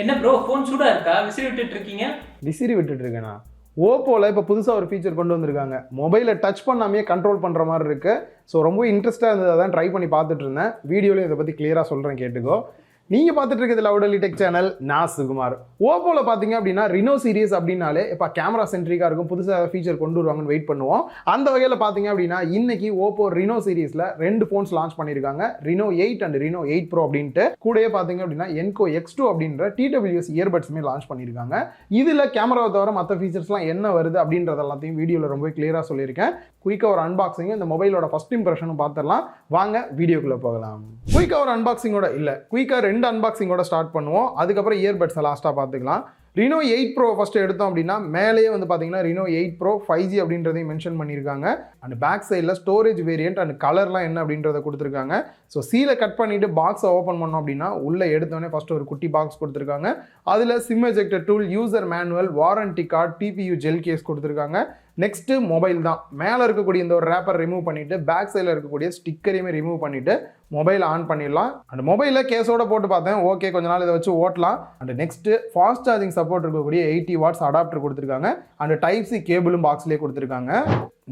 என்ன bro phone சூடா இருக்கா? விசிறி விட்டுட்டு இருக்கீங்க? விசிறி விட்டுட்டு இருக்கேனா? ஓப்போல இப்போ புதுசாக ஒரு ஃபீச்சர் கொண்டு வந்திருக்காங்க. மொபைலை டச் பண்ணாமே கண்ட்ரோல் பண்ணுற மாதிரி இருக்கு. ஸோ ரொம்ப இன்ட்ரெஸ்ட்டாக இருந்தது, அதான் ட்ரை பண்ணி பார்த்துட்டு இருந்தேன். வீடியோலையும் இதை பற்றி கிளியராக சொல்கிறேன், கேட்டுக்கோ. நீங்கள் பார்த்துட்டு இருக்கிறது லவுடலி டெக் சேனல். நான் சுகுமார். ஓப்போவில் பார்த்தீங்க அப்படின்னா ரினோ சீரிஸ் அப்படின்னாலே இப்போ கேமரா சென்ட்ரிக்காக இருக்கும், புதுசாக ஃபீச்சர் கொண்டு வருவாங்கன்னு வெயிட் பண்ணுவோம். அந்த வகையில் பார்த்தீங்க அப்படின்னா இன்னைக்கு ஓப்போ ரினோ சீரிஸில் 2 ஃபோன்ஸ் லான்ச் பண்ணியிருக்காங்க. Reno8 அண்ட் Reno8 Pro அப்படின்ட்டு. கூடயே பார்த்தீங்க அப்படின்னா Enco X2 அப்படின்ற TWS இயர்பட்ஸுமே லான்ச் பண்ணியிருக்காங்க. இதில் கேமராவை தவிர மற்ற ஃபீச்சர்ஸ்லாம் என்ன வருது அப்படின்றது எல்லாத்தையும் வீடியோவில் ரொம்ப கிளியராக சொல்லியிருக்கேன். குயிக்காக ஒரு அன்பாக்சிங், இந்த மொபைலோட ஃபர்ஸ்ட் இம்ப்ரெஷனும் பார்த்துடலாம். வாங்க வீடியோக்குள்ளே போகலாம். குயிக்காக ஒரு அன்பாக்சிங்கோட இல்லை, குயிக்காக 2 அன்பாக்சிங்கோட ஸ்டார்ட் பண்ணுவோம். அதுக்கப்புறம் இயர்பட்ஸை லாஸ்ட்டாக பார்த்துக்கலாம். Reno8 Pro ஃபர்ஸ்ட் எடுத்தோம் அப்படின்னா மேலேயே வந்து பார்த்தீங்கன்னா Reno8 Pro 5G அப்படின்றதையும் மென்ஷன் பண்ணியிருக்காங்க. அண்ட் பேக் சைடில் ஸ்டோரேஜ் வேரியன்ட் அண்ட் கலர்லாம் என்ன அப்படின்றத கொடுத்துருக்காங்க. ஸோ சீலை கட் பண்ணிவிட்டு பாக்ஸை ஓப்பன் பண்ணோம் அப்படின்னா உள்ளே எடுத்தோடனே ஃபஸ்ட்டு ஒரு குட்டி பாக்ஸ் கொடுத்துருக்காங்க. அதில் SIM ejector tool, user manual, warranty card, TPU gel case கொடுத்துருக்காங்க. நெக்ஸ்ட்டு மொபைல் தான். மேலே இருக்கக்கூடிய இந்த ஒரு ரேப்பர் ரிமூவ் பண்ணிவிட்டு பேக் சைடில் இருக்கக்கூடிய ஸ்டிக்கரையுமே ரிமூவ் பண்ணிவிட்டு மொபைல் ஆன் பண்ணிடலாம். அண்ட் மொபைலில் கேஸோட போட்டு பார்த்தேன், ஓகே கொஞ்ச நாள் இதை வச்சு ஓட்டலாம். And next fast charging support இருக்கக்கூடிய 80 வாட்ஸ் அடாப்டர் கொடுத்துருக்காங்க. அண்ட் டைப் சி கேபிளும் பாக்ஸ்லேயே கொடுத்துருக்காங்க.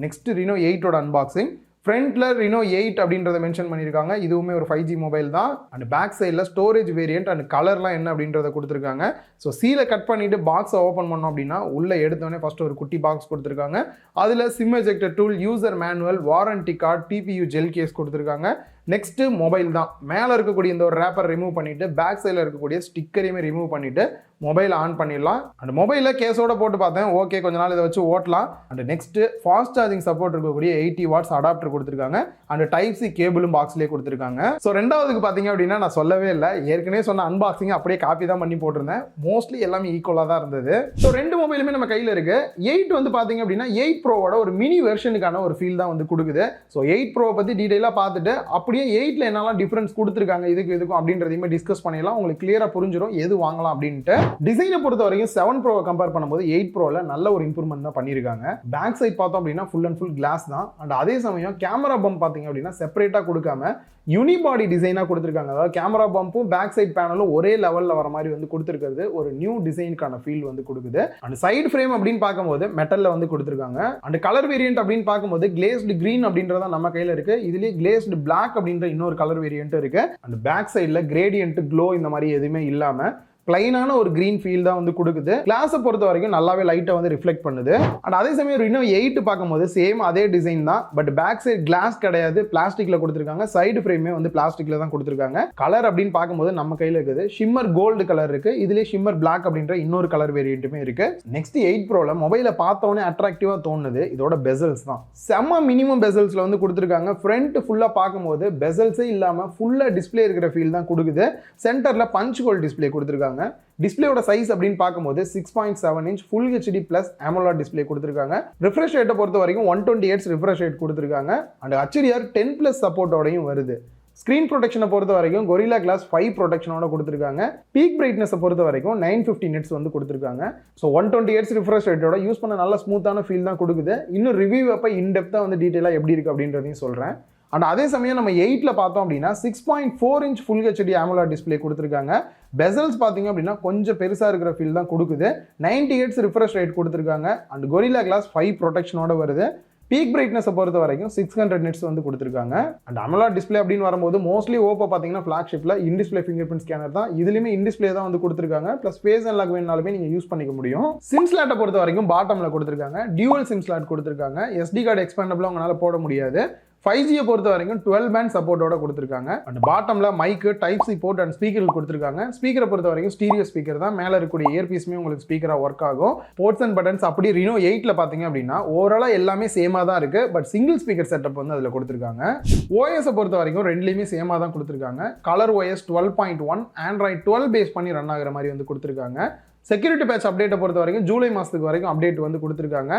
நெக்ஸ்ட் Reno8ஓட அன்பாக்சிங். ஃப்ரண்ட்ல Reno8 அப்படின்றத மென்ஷன் பண்ணியிருக்காங்க. இதுவுமே ஒரு 5G மொபைல் தான். அண்ட் பேக் சைடில் ஸ்டோரேஜ் வேரியன்ட் அண்ட் கலர்லாம் என்ன அப்படின்றத கொடுத்துருக்காங்க. ஸோ சீலை கட் பண்ணிவிட்டு பாக்ஸை ஓப்பன் பண்ணோம் அப்படின்னா உள்ளே எடுத்தோடனே ஃபஸ்ட்டு ஒரு குட்டி பாக்ஸ் கொடுத்துருக்காங்க. அதில் SIM ejector tool, user manual, warranty card, TPU gel case கொடுத்துருக்காங்க. நெக்ஸ்ட்டு மொபைல் தான். மேலே இருக்கக்கூடிய இந்த ஒரு ரேப்பர் ரிமூவ் பண்ணிவிட்டு பேக் சைடில் இருக்கக்கூடிய ஸ்டிக்கரையுமே ரிமூவ் பண்ணிவிட்டு மொபைல் ஆன் பண்ணிடலாம். அண்ட் மொபைலில் கேஸோட போட்டு பார்த்தேன், ஓகே கொஞ்ச நாள் இதை வச்சு ஓட்டலாம். And next fast charging support இருக்கக்கூடிய 80 வாட்ஸ் அடாப்டர் கொடுத்துருக்காங்க. அண்ட் டைப் சி கேபிளும் பாக்ஸ்லேயே கொடுத்துருக்காங்க. ஸோ ரெண்டாவதுக்கு பார்த்தீங்க அப்படின்னா நான் சொல்லவே இல்லை, ஏற்கனவே சொன்ன அன்பாக்சிங் அப்படியே காப்பி தான் பண்ணி போட்டிருந்தேன். மோஸ்ட்லி எல்லாமே ஈக்குவலாக தான் இருந்தது. ஸோ 2 மொபைலுமே நம்ம கையில் இருக்கு. 8 வந்து பார்த்தீங்க அப்படின்னா 8 ப்ரோவோட ஒரு மினி வெர்ஷனுக்கான ஒரு ஃபீல் தான் வந்து கொடுக்குது. ஸோ 8 ப்ரோவை பற்றி டீட்டெயிலாக பார்த்துட்டு அப்படியே 8ல என்னெல்லாம் டிஃபரன்ஸ் கொடுத்துருக்காங்க இதுக்கும் அப்படின்றதையுமே டிஸ்கஸ் பண்ணிடலாம். உங்களுக்கு கிளியராக புரிஞ்சிடும் எது வாங்கலாம் அப்படின்ட்டு. டிசைனை பொறுத்த வரைக்கும் 7 ப்ரோவை கம்பேர் பண்ணும்போது 8 ப்ரோவில் நல்ல ஒரு இம்ப்ரூவ்மெண்ட் தான் பண்ணியிருக்காங்க. பேக் சைட் பார்த்தோம் அப்படின்னா ஃபுல் அண்ட் ஃபுல் கிளாஸ் தான். அண்ட் அதே சமயம் கேமரா பம்ப் பார்த்தீங்க அப்படின்னா செப்பரேட்டாக கொடுக்காம யூனிபாடி டிசைனாக கொடுத்துருக்காங்க. அதாவது கேமரா பம்பும் பேக் சைட் பேனலும் ஒரே லெவலில் வர மாதிரி வந்து கொடுத்துருக்கிறது ஒரு நியூ டிசைனுக்கான ஃபீல் வந்து கொடுக்குது. அண்ட் சைடு ஃப்ரேம் அப்படின்னு பார்க்கும்போது மெட்டலில் வந்து கொடுத்துருக்காங்க. அண்ட் கலர் வேரியன்ட் அப்படின்னு பார்க்கும்போது கிளேஸ்டு கிரீன் அப்படின்றத நம்ம கையில் இருக்கு. இதுலேயே கிளேஸ்டு பிளாக் அப்படின்ற இன்னொரு கலர் வேரியன்ட் இருக்கு. அண்ட் பேக் சைடில் கிரேடியன்ட், க்ளோ இந்த மாதிரி எதுவுமே இல்லாமல் பிளைனான ஒரு கிரீன் ஃபீல் தான் வந்து கொடுக்குது. கிளாஸை பொறுத்த வரைக்கும் நல்லாவே லைட்டாக வந்து ரிஃப்ளெக்ட் பண்ணுது. அண்ட் அதே சமயம் Reno8 பார்க்கும்போது சேம் அதே டிசைன் தான். பட் பேக் சைடு கிளாஸ் கிடையாது, பிளாஸ்டிக்ல கொடுத்துருக்காங்க. சைடு ஃப்ரேமே வந்து பிளாஸ்டிக்ல தான் கொடுத்துருக்காங்க. கலர் அப்படின்னு பார்க்கும்போது நம்ம கையில் இருக்குது ஷிம்மர் கோல்டு கலர் இருக்கு. இதுலேயே ஷிம்மர் பிளாக் அப்படின்ற இன்னொரு கலர் வேரியண்ட்டுமே இருக்கு. நெக்ஸ்ட் 8 ப்ரோல மொபைலை பார்த்தோன்னே அட்ராக்டிவா தோணுது இதோட பெசல்ஸ் தான். செம்ம மினிமம் பெசல்ஸ்ல வந்து கொடுத்துருக்காங்க. ஃப்ரண்ட் ஃபுல்லாக பார்க்கும்போது பெசல்ஸே இல்லாமல் ஃபுல்லாக டிஸ்பிளே இருக்கிற ஃபீல் தான் கொடுக்குது. சென்டர்ல பஞ்ச் ஹோல் டிஸ்பிளே கொடுத்துருக்காங்க. டிஸ்பிளேயோட சைஸ் அப்படின்னு பார்க்கும்போது 6.7 inch full HD plus AMOLED display கொடுத்துருக்காங்க. ரிஃப்ரெஷ் ரேட்டை பொறுத்த வரைக்கும் 120 Hz ரிஃப்ரெஷ் ரேட் கொடுத்துருக்காங்க. அண்ட் HDR 10+ சப்போர்ட்டோடையும் வருது. ஸ்க்ரீன் ப்ரொடெக்ஷனை பொறுத்த வரைக்கும் Gorilla Glass 5 ப்ரொடெக்ஷனோட கொடுத்துருக்காங்க. பீக் பிரைட்னஸை பொறுத்த வரைக்கும் 950 nits வந்து கொடுத்துருக்காங்க. ஸோ 120 Hz ரிஃப்ரெஷ் ரேட்டோட யூஸ் பண்ண நல்ல ஸ்மூத்தான ஃபீல் தான் கொடுக்குது. இன்னும் ரிவ்யூ அப்போ இன்டெப்த்தாக வந்து டீட்டெயிலாக எப்படி இருக்குது அப்படின்றதையும் சொல்கிறேன். அண்ட் அதே சமயம் நம்ம 8ல பார்த்தோம் அப்படின்னா 6.4 inch full HD AMOLED display கொடுத்துருக்காங்க. பெசல்ஸ் பார்த்தீங்க அப்படின்னா கொஞ்சம் பெருசாக இருக்கிற ஃபீல் தான் கொடுக்குது. 90 Hz ரிஃப்ரெஷ் ரேட் கொடுத்துருக்காங்க. அண்ட் Gorilla Glass 5 ப்ரொடெக்ஷனோட வருது. பீக் பிரைட்னஸை பொறுத்த வரைக்கும் 600 nits வந்து கொடுத்துருக்காங்க. அண்ட் AMOLED டிஸ்பிளே அப்படின்னு வரும்போது மோஸ்ட்லி ஓப்போ பார்த்தீங்கன்னா ஃபிளாக்ஷிப்பில் இன்டிஸ்பிளே ஃபிங்கர் பிரிண்ட் ஸ்கேனர் தான். இதுலேயுமே இன்டிஸ்பிளே தான் வந்து கொடுத்துருக்காங்க. ப்ளஸ் ஃபேஸ் அன்லாக் வேணாலுமே நீங்கள் யூஸ் பண்ணிக்க முடியும். சிம் ஸ்லாட்டை பொறுத்த வரைக்கும் பாட்டமில் கொடுத்துருக்காங்க. டியூவல் சிம் ஸ்லாட் கொடுத்துருக்காங்க. SD கார்டு எக்ஸ்பேண்டபிளாக உங்களால் போட முடியாது. 5G பொறுத்த வரைக்கும் 12 பேண்ட் சப்போர்ட்டோட கொடுத்துருக்காங்க. அண்ட் பாட்டம்ல mic, type C port and speaker கொடுத்துருக்காங்க. ஸ்பீக்கரை பொறுத்த வரைக்கும் ஸ்டீரியோ ஸ்பீக்கர் தான். மேலே இருக்கக்கூடிய இயர்பீஸுமே உங்களுக்கு ஸ்பீக்கராக ஒர்க் ஆகும். போர்ட்ஸ் அண்ட் பட்டன்ஸ் அப்படி Reno8ல பார்த்தீங்க அப்படின்னா ஓவராலாக எல்லாமே சேமாக தான் இருக்கு. பட் சிங்கிள் ஸ்பீக்கர் செட்டப் வந்து அதில் கொடுத்துருக்காங்க. ஓஎஸை பொறுத்த வரைக்கும் ரெண்டுலேயுமே சேமாக தான் கொடுத்துருக்காங்க. கலர் OS 12.1 Android 12 பேஸ் பண்ணி ரன் ஆகிற மாதிரி வந்து கொடுத்துருக்காங்க. செக்யூரிட்டி பேட்ச் அப்டேட்டை பொறுத்த வரைக்கும் ஜூலை மாதத்துக்கு வரைக்கும் அப்டேட் வந்து கொடுத்துருக்காங்க.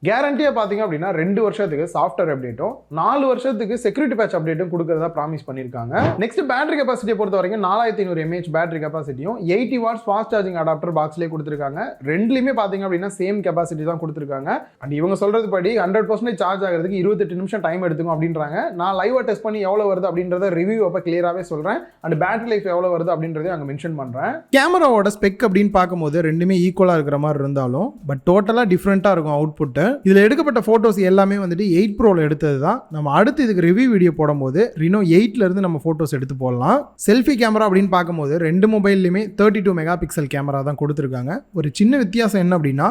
கேரண்டியாக பார்த்தீங்க அப்படின்னா 2 வருஷத்துக்கு சாஃப்ட்வேர் அப்டேட்டும் 4 வருஷத்துக்கு செக்யூரிட்டி பேட்ச் அப்டேட்டும் கொடுக்கறதா ப்ராமிஸ் பண்ணியிருக்காங்க. நெக்ஸ்ட் பேட்டரி கெப்பாசிட்டியை பொறுத்த வரைக்கும் 4500 mAh பேட்டரி கெப்பாசிட்டியும் 80 வாட்ஸ் ஃபாஸ்ட் சார்ஜிங் அடாப்டர் பாக்ஸ்லேயே கொடுத்துருக்காங்க. ரெண்டுலையுமே பார்த்தீங்க அப்படின்னா சேம் கெப்பாசிட்டி தான் கொடுத்துருக்காங்க. அண்ட் இவங்க சொல்றது படி 100% சார்ஜ் ஆகிறதுக்கு 28 நிமிஷம் டைம் எடுத்துக்கும் அப்படின்றாங்க. நான் லைவாக டெஸ்ட் பண்ணி எவ்வளோ வருது அப்படின்றத ரிவ்யூ அப்போ கிளியராகவே சொல்கிறேன். அண்ட் பேட்டரி லைஃப் எவ்வளோ வருது அப்படின்றதையும் அங்கே மென்ஷன் பண்ணுறேன். கேமராவோட ஸ்பெக் அப்படின்னு பார்க்கும்போது ரெண்டுமே ஈக்குவலாக இருக்கிற மாதிரி இருந்தாலும் பட் டோட்டலாக டிஃப்ரெண்ட்டாக இருக்கும் அவுட்புட்டு. இதில் எடுக்கப்பட்ட ஃபோட்டோஸ் எல்லாமே வந்துட்டு 8 ப்ரோவில் எடுத்தது தான். நம்ம அடுத்து இதுக்கு ரிவ்யூ வீடியோ போடும்போது Reno 8லேருந்து நம்ம ஃபோட்டோஸ் எடுத்து போடலாம். செல்ஃபி கேமரா அப்படின்னு பார்க்கும்போது 2 மொபைல்லையுமே 32 மெகா பிக்சல் கேமரா தான் கொடுத்துருக்காங்க. ஒரு சின்ன வித்தியாசம் என்ன அப்படின்னா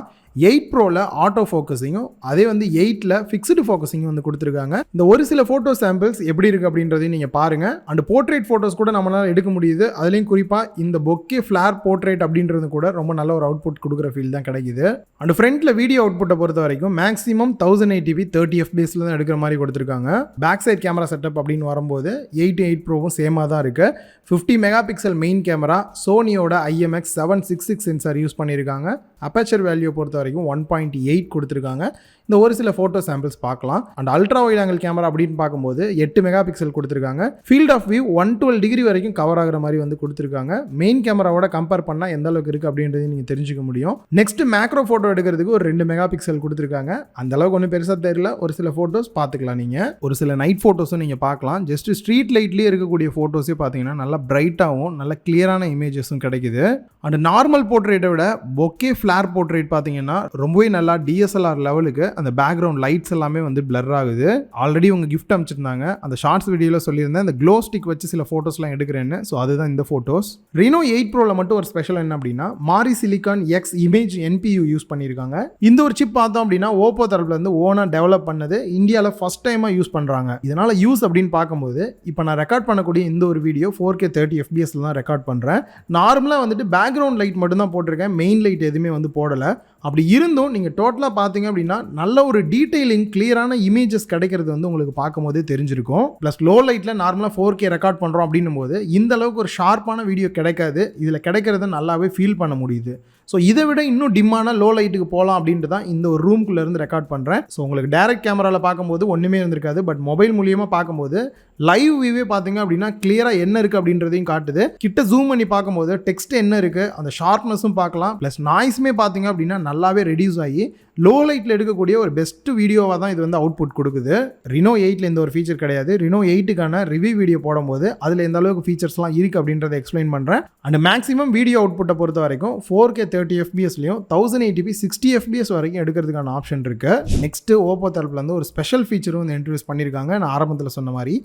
8 ப்ரோவில் ஆட்டோ ஃபோக்கஸிங்கும் அதே வந்து 8ல் ஃபிக்ஸ்டு ஃபோக்கஸிங்கும் வந்து கொடுத்துருக்காங்க. இந்த ஒரு சில ஃபோட்டோ சாம்பிள்ஸ் எப்படி இருக்குது அப்படின்றதையும் நீங்கள் பாருங்கள். அண்ட் போர்ட்ரேட் ஃபோட்டோஸ் கூட நம்மளால் எடுக்க முடியுது. அதுலேயும் குறிப்பாக இந்த பொக்கே ஃப்ளார் போர்ட்ரேட் அப்படின்றது கூட ரொம்ப நல்ல ஒரு அவுட்புட் கொடுக்குற ஃபீல் தான் கிடைக்குது. அண்ட் ஃப்ரண்ட்டில் வீடியோ அவுட்புட்டை பொறுத்த வரைக்கும் மேக்ஸிமம் 1080p 30 fps தான் எடுக்கிற மாதிரி கொடுத்துருக்காங்க. பேக் சைட் கேமரா செட்டப் அப்படின்னு வரும்போது 8 ப்ரோவும் சேமாக தான் இருக்குது. 50 மெகா பிக்சல் மெயின் கேமரா, சோனியோட IMX766 சென்சார் யூஸ் பண்ணியிருக்காங்க. அப்பேச்சர் வேல்யூ பொறுத்த வரைக்கும் 1.8 கொடுத்துருக்காங்க. இந்த ஒரு சில ஃபோட்டோ சாம்பிள்ஸ் பார்க்கலாம். And ultra wide angle camera அப்படின்னு பார்க்கும்போது 8 மெகா பிக்சல் கொடுத்துருக்காங்க. ஃபீல்ட் ஆஃப் வியூ 112 டிகிரி வரைக்கும் கவர் ஆகிற மாதிரி வந்து கொடுத்துருக்காங்க. மெயின் கேமராவோட கம்பேர் பண்ணால் எந்த அளவுக்கு இருக்குது அப்படின்றது நீங்கள் தெரிஞ்சுக்க முடியும். நெக்ஸ்ட் மேக்ரோ ஃபோட்டோ எடுக்கிறதுக்கு ஒரு 2 மெகா பிக்சல் கொடுத்துருக்காங்க. அந்த அளவுக்கு ஒன்றும் பெருசாக தெரியல. ஒரு சில ஃபோட்டோஸ் பார்த்துக்கலாம். நீங்கள் ஒரு சில நைட் ஃபோட்டோஸும் நீங்கள் பார்க்கலாம். ஜஸ்ட் ஸ்ட்ரீட் லைட்லேயே இருக்கக்கூடிய ஃபோட்டோஸே பார்த்தீங்கன்னா நல்லா பிரைட்டாகவும் நல்ல கிளியரான இமேஜஸும் கிடைக்குது. அண்ட் நார்மல் போர்ட்ரேட்டை விட பொக்கே ஃப்ளார் போர்ட்ரேட் பார்த்தீங்கன்னா ரொம்பவே நல்லா DSLR லெவலுக்கு அந்த பேக்ரவுண்ட் லைட்ஸ் எல்லாமே வந்து பிளர் ஆகுது. ஆல்ரெடி உங்க கிஃப்ட் அனுப்பிச்சிருந்தாங்க. அந்த ஷார்ட்ஸ் வீடியோவில் சொல்லியிருந்தேன் இந்த க்ளோ ஸ்டிக் வச்சு சில ஃபோட்டோஸ்லாம் எடுக்கிறேன்னு. ஸோ அதுதான் இந்த ஃபோட்டோஸ். Reno 8 ப்ரோவில் மட்டும் ஒரு ஸ்பெஷல் என்ன அப்படின்னா MariSilicon X image NPU use பண்ணியிருக்காங்க. இந்த ஒரு சிப் பார்த்தோம் அப்படின்னா ஓப்போ தரப்புல இருந்து ஓனாக டெவலப் பண்ணது, இந்தியாவில் ஃபர்ஸ்ட் டைமாக யூஸ் பண்ணுறாங்க. இதனால யூஸ் அப்படின்னு பார்க்கும்போது இப்போ நான் ரெக்கார்ட் பண்ணக்கூடிய இந்த ஒரு வீடியோ 4K 30 fps தான் ரெக்கார்ட் பண்ணுறேன். நார்மலாக வந்துட்டு பேக்ரவுண்ட் லைட் மட்டும் தான் போட்டிருக்கேன். மெயின் லைட் எதுவுமே வந்து போடலை. அப்படி இருந்தும் நீங்கள் டோட்டலாக பார்த்தீங்க அப்படின்னா நல்ல ஒரு டீட்டெயிலிங் கிளியரான இமேஜஸ் கிடைக்கிறது வந்து உங்களுக்கு பார்க்கும்போதே தெரிஞ்சிருக்கும். ப்ளஸ் லோ லைட்டில் நார்மலாக 4K ரெக்கார்ட் பண்ணுறோம் அப்படின்னும் போது இந்த அளவுக்கு ஒரு ஷார்ப்பான வீடியோ கிடைக்காது. இதில் கிடைக்கிறத நல்லாவே ஃபீல் பண்ண முடியுது. ஸோ இதை விட இன்னும் டிம்மான லோ லைட்டுக்கு போகலாம் அப்படின்ட்டு தான் இந்த ஒரு ரூம்குள்ளேருந்து ரெக்கார்ட் பண்ணுறேன். ஸோ உங்களுக்கு டேரக்ட் கேமராவில் பார்க்கும்போது ஒன்றுமே இருந்திருக்காது. பட் மொபைல் மூலியமாக பார்க்கும்போது லைவ் வியூவே பார்த்தீங்க அப்படின்னா கிளியராக என்ன இருக்குது அப்படின்றதையும் காட்டுது. கிட்ட ஜூம் பண்ணி பார்க்கும்போது டெக்ஸ்ட் என்ன இருக்குது அந்த ஷார்ப்னஸும் பார்க்கலாம். ப்ளஸ் நாய்ஸுமே பார்த்தீங்க அப்படின்னா நல்லாவே ரெடியூஸ் ஆகி லோ லைட்டில் எடுக்கக்கூடிய ஒரு பெஸ்ட் வீடியோவாக தான் இது வந்து அவுட்புட் கொடுக்குது. Reno 8ல் இந்த ஒரு ஃபீச்சர் கிடையாது. Reno 8க்கான ரிவ்யூ வீடியோ போடும்போது அதில் எந்த அளவுக்கு ஃபீச்சர்ஸ்லாம் இருக்குது அப்படின்றத எக்ஸ்பிளைன் பண்ணுறேன். அண்ட் மேக்ஸிமம் வீடியோ அவுட்புட்டை பொறுத்த வரைக்கும் 4K 30 fpsலையும் 1080p 60 fps வரைக்கும் எடுக்கிறதுக்கான ஆப்ஷன் இருக்குது. நெக்ஸ்ட்டு ஓப்போ தரப்புலேருந்து ஒரு ஸ்பெஷல் ஃபீச்சரும் வந்து இன்ட்ரடியூஸ் பண்ணியிருக்காங்க. நான் ஆரம்பத்தில் சொன்ன மாதிரி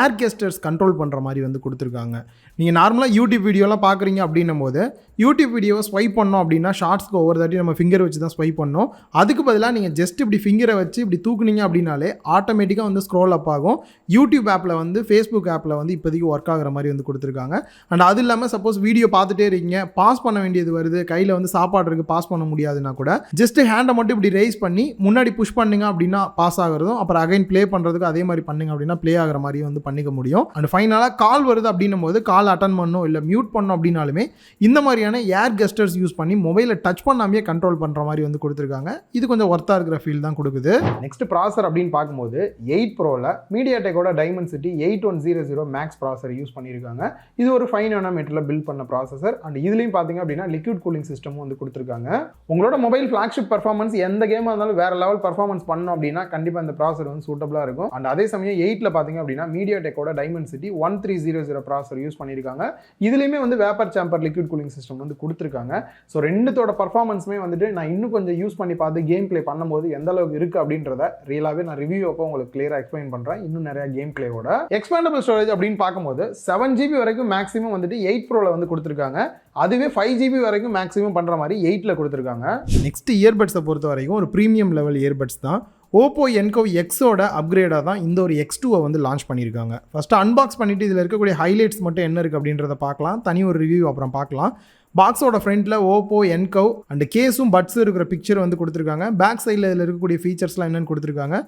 ஏர் கெஸ்டர்ஸ் கண்ட்ரோல் பண்ணுற மாதிரி வந்து கொடுத்துருக்காங்க. நீங்கள் நார்மலாக யூடியூப் வீடியோலாம் பார்க்குறீங்க அப்படின்னும் போது யூடியூப் வீடியோவை ஸ்வைப் பண்ணோம் அப்படின்னா ஷார்ட்ஸ்க்கு ஒவ்வொரு தாட்டி நம்ம ஃபிங்கர் வச்சு தான் ஸ்வைப் பண்ணோம். அதுக்கு பதிலாக நீங்கள் ஜஸ்ட் இப்படி ஃபிங்கரை வச்சு இப்படி தூக்குனீங்க அப்படின்னாலே ஆட்டோமேட்டிக்காக வந்து ஸ்க்ரோல் அப் ஆகும். யூடியூப் ஆப்பில் வந்து ஃபேஸ்புக் ஆப்பில் வந்து இப்போதைக்கு ஒர்க் ஆகிற மாதிரி வந்து கொடுத்துருக்காங்க. அண்ட் அது இல்லாமல் சப்போஸ் வீடியோ பார்த்துட்டே இருக்கீங்க, பாஸ் பண்ண வேண்டியது வருது, கையில் வந்து சாப்பாடு இருக்குது, பாஸ் பண்ண முடியாதுன்னா கூட ஜஸ்ட் ஹேண்டை மட்டும் இப்படி ரைஸ் பண்ணி முன்னாடி புஷ் பண்ணுங்க அப்படின்னா பாஸ் ஆகிறதும், அப்புறம் அகைன் ப்ளே பண்ணுறதுக்கு அதே மாதிரி பண்ணுங்க அப்படின்னா ப்ளே ஆகிற மாதிரி வந்து பண்ணிக்க முடியும். அண்ட் ஃபைனலாக கால் வருது அப்படின்னும் போது கால் அட்டன் பண்ணணும் இல்லை மியூட் பண்ணணும் அப்படின்னாலுமே இந்த மாதிரியான ஏர் கெஸ்டர்ஸ் யூஸ் பண்ணி மொபைலை டச் பண்ணாமே கண்ட்ரோல் பண்ணுற மாதிரி வந்து கொடுத்துருக்காங்க. இது கொஞ்சம் ஒர்த்தாக இருக்கிற ஃபீல் தான் கொடுக்குது. நெக்ஸ்ட் ப்ராசர் அப்படின்னு பார்க்கும்போது 8 ப்ரோவில் மீடியாடெக்கோட டைமென்சிட்டி 8100 மேக்ஸ் ப்ராசர் யூஸ் பண்ணியிருக்காங்க. இது ஒரு 5 nanometerல பில்ட் பண்ண ப்ராசஸர். அண்ட் இதுலையும் பார்த்தீங்க அப்படின்னா லிக்விட் கூலிங் சிஸ்டமும் வந்து கொடுத்துருக்காங்க. உங்களோட மொபைல் ஃபிளாக்ஷிப் பர்ஃபார்மன்ஸ் எந்த கேமாக இருந்தாலும் வேற லெவல் பர்ஃபார்மன்ஸ் பண்ணணும் அப்படின்னா கண்டிப்பாக இந்த ப்ராசர் வந்து சூட்டபிளாக இருக்கும். அண்ட் அதே சமயம் 8ல் பார்த்தீங்க அப்படின்னா மீடியாடெக்கோட டைமென்சிட்டி 1300 ப்ராசர் யூஸ் பண்ணியிருக்காங்க. இதுலையுமே வந்து vapour sambar liquid cooling system வந்து கொடுத்துருக்காங்க. ஸோ ரெண்டுத்தோட பர்ஃபார்மன்ஸுமே வந்துட்டு நான் இன்னும் கொஞ்சம் யூஸ் பண்ணி பார்த்து கேம் பிளே பண்ணும்போது எந்த அளவுக்கு இருக்கு அப்படின்றத ரியலாகவே நான் ரிவ்யூ அப்போ உங்களுக்கு கிளியராக எக்ஸ்பிளைன் பண்ணுறேன். இன்னும் நிறைய கேம் பிளேவோட எக்ஸ்பேண்டபிள் ஸ்டோரேஜ் அப்படின்னு பார்க்கும்போது 7GB வரைக்கும் மேக்ஸிமம் வந்துட்டு 8 ப்ரோவில் வந்து கொடுத்துருக்காங்க. அதுவே 5GB வரைக்கும் மேக்ஸிமம் பண்ணுற மாதிரி 8ல் கொடுத்துருக்காங்க. நெக்ஸ்ட் இயர்பட்ஸை பொறுத்த வரைக்கும் ஒரு ப்ரீமியம் லெவல் இயர்பட்ஸ் தான். OPPO Enco X அப்கிரேடாக தான் இந்த ஒரு X2 வந்து லான்ச் பண்ணியிருக்காங்க. ஃபஸ்ட்டு அன்பாக்ஸ் பண்ணிவிட்டு இதில் இருக்கக்கூடிய ஹைலைட்ஸ் மட்டும் என்ன இருக்குது அப்படின்றத பார்க்கலாம். தனி ஒரு ரிவ்யூ அப்புறம் பார்க்கலாம். பாக்ஸோட ஃப்ரண்ட்டில் OPPO Enco அண்ட் கேஸும் பட்ஸும் இருக்கிற பிக்சர் வந்து கொடுத்துருக்காங்க. பேக் சைடில் இதில் இருக்கக்கூடிய ஃபீச்சர்ஸ்லாம் என்னென்னு கொடுத்துருக்காங்க.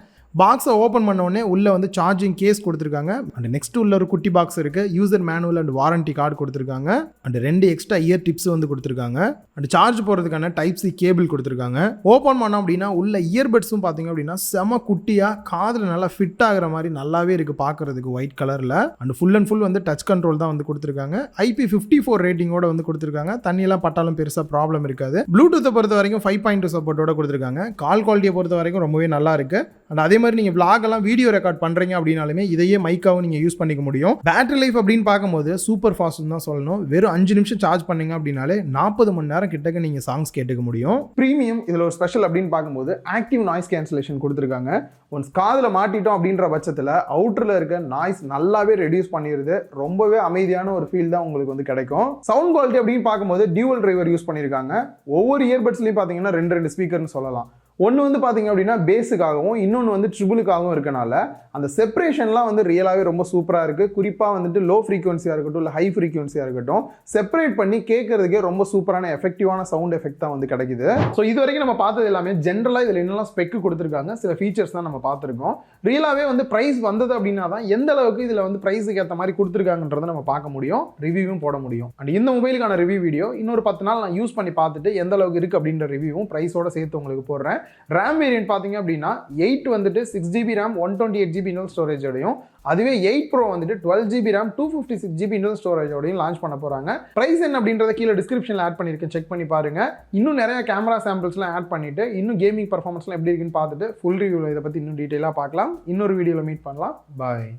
பாக்ஸை ஓப்பன் பண்ண உடனே உள்ளே வந்து சார்ஜிங் கேஸ் கொடுத்துருக்காங்க. அண்ட் நெக்ஸ்ட் உள்ள ஒரு குட்டி பாக்ஸ் இருக்குது. User manual and warranty card கொடுத்துருக்காங்க. அண்ட் 2 எக்ஸ்ட்ரா இயர் டிப்ஸ் வந்து கொடுத்துருக்காங்க. அண்ட் சார்ஜ் போகிறதுக்கான டைப் சி கேபிள் கொடுத்துருக்காங்க. ஓப்பன் பண்ணோம் அப்படின்னா உள்ள இயர்பட்ஸும் பார்த்தீங்க அப்படின்னா செம குட்டியாக காதில் நல்லா ஃபிட் ஆகிற மாதிரி நல்லாவே இருக்குது பார்க்குறதுக்கு ஒயிட் கலரில். அண்ட் ஃபுல் அண்ட் ஃபுல் வந்து டச் கண்ட்ரோல் தான் வந்து கொடுத்துருக்காங்க. IP54 ரேட்டிங்கோட வந்து கொடுத்துருக்காங்க. தண்ணியெல்லாம் பட்டாலும் பெருசாக ப்ராப்ளம் இருக்காது. ப்ளூடூத்தை பொறுத்த வரைக்கும் 5.2 சப்போர்ட்டோட கொடுத்துருக்காங்க. கால் குவாலிட்டியை பொறுத்த வரைக்கும் ரொம்பவே நல்லா இருக்குது. அண்ட் அதே மாதிரி நீங்கள் vlog எல்லாம் வீடியோ ரெக்கார்ட் பண்ணுறீங்க அப்படின்னாலுமே இதையே மைக்காவும் நீங்கள் யூஸ் பண்ணிக்க முடியும். பேட்டரி லைஃப் அப்படின்னு பார்க்கும்போது சூப்பர் ஃபாஸ்ட்னு தான் சொல்லணும். வெறும் 5 நிமிஷம் சார்ஜ் பண்ணீங்க அப்படின்னாலே 40 மணி நேரம் கிட்டக்க நீங்கள் சாங்ஸ் கேட்டுக்க முடியும். ப்ரீமியம் இதில் ஒரு ஸ்பெஷல் அப்படின்னு பார்க்கும்போது ஆக்டிவ் நாய்ஸ் கேன்சலேஷன் கொடுத்துருக்காங்க. ஒன்ஸ் காதில் மாட்டிட்டோம் அப்படின்ற பட்சத்தில் அவுட்டரில் இருக்க நாய்ஸ் நல்லாவே ரெடியூஸ் பண்ணிடுது. ரொம்பவே அமைதியான ஒரு ஃபீல் தான் உங்களுக்கு வந்து கிடைக்கும். சவுண்ட் குவாலிட்டி அப்படின்னு பார்க்கும்போது டியூவல் டிரைவர் யூஸ் பண்ணியிருக்காங்க. ஒவ்வொரு இயர்பட்ஸ்லையும் பார்த்தீங்கன்னா 2 ஸ்பீக்கர்னு சொல்லலாம். ஒன்று வந்து பார்த்தீங்க அப்படின்னா பேஸுக்காகவும் இன்னொன்று வந்து ட்ரிபிளுக்காகவும் இருக்கனால அந்த செப்பரேஷன்லாம் வந்து ரியலாகவே ரொம்ப சூப்பராக இருக்குது. குறிப்பாக வந்துட்டு லோ ஃப்ரீக்வன்சியாக இருக்கட்டும் இல்லை ஹை ஃப்ரீக்வன்சியாக இருக்கட்டும் செப்பரேட் பண்ணி கேட்கறதுக்கே ரொம்ப சூப்பரான எஃபெக்டிவான சவுண்ட் எஃபெக்ட் தான் வந்து கிடைக்குது. ஸோ இது வரைக்கும் நம்ம பார்த்தது எல்லாமே ஜென்ரலாக இதில் என்னெல்லாம் ஸ்பெக் கொடுத்துருக்காங்க, சில ஃபீச்சர்ஸ் தான் நம்ம பார்த்துருக்கோம். ரியலாகவே வந்து ப்ரைஸ் வந்தது அப்படின்னா தான் எந்த அளவுக்கு இதில் வந்து ப்ரைஸுக்கு ஏற்ற மாதிரி கொடுத்துருக்காங்கன்றதை நம்ம பார்க்க முடியும், ரிவ்யூவும் போட முடியும். அண்ட் இந்த மொபைலுக்கான ரிவ்யூ வீடியோ இன்னொரு 10 நாள் நான் யூஸ் பண்ணி பார்த்துட்டு எந்த அளவுக்கு இருக்குது அப்படின்ற ரிவ்யூவும் ப்ரைஸோட சேர்த்து உங்களுக்கு போடுறேன். RAM வேரியன்ட் பார்த்தீங்க அப்படின்னா 8 வந்துட்டு 6GB RAM 128GB இன்டர்னல் ஸ்டோரேஜோடையும், அதுவே 8 Pro வந்துட்டு 12GB RAM 256GB internal ஸ்டோரேஜோடையும் launch பண்ண போறாங்க. பிரைஸ் என்ன அப்படின்றத கீழே டிஸ்கிரிப்ஷனில் ஆட் பண்ணியிருக்கேன், செக் பண்ணி பாருங்க. இன்னும் நிறைய கேமரா சாம்பிள்ஸ்லாம் ஆட் பண்ணிட்டு இன்னும் கேமிங் பர்ஃபார்மன்ஸ்லாம் எப்படி இருக்குன்னு பார்த்துட்டு ஃபுல் ரிவ்யூவில் இதை பற்றி இன்னும் டீட்டெயிலாக பார்க்கலாம். இன்னொரு வீடியோவில் மீட் பண்ணலாம். பாய்.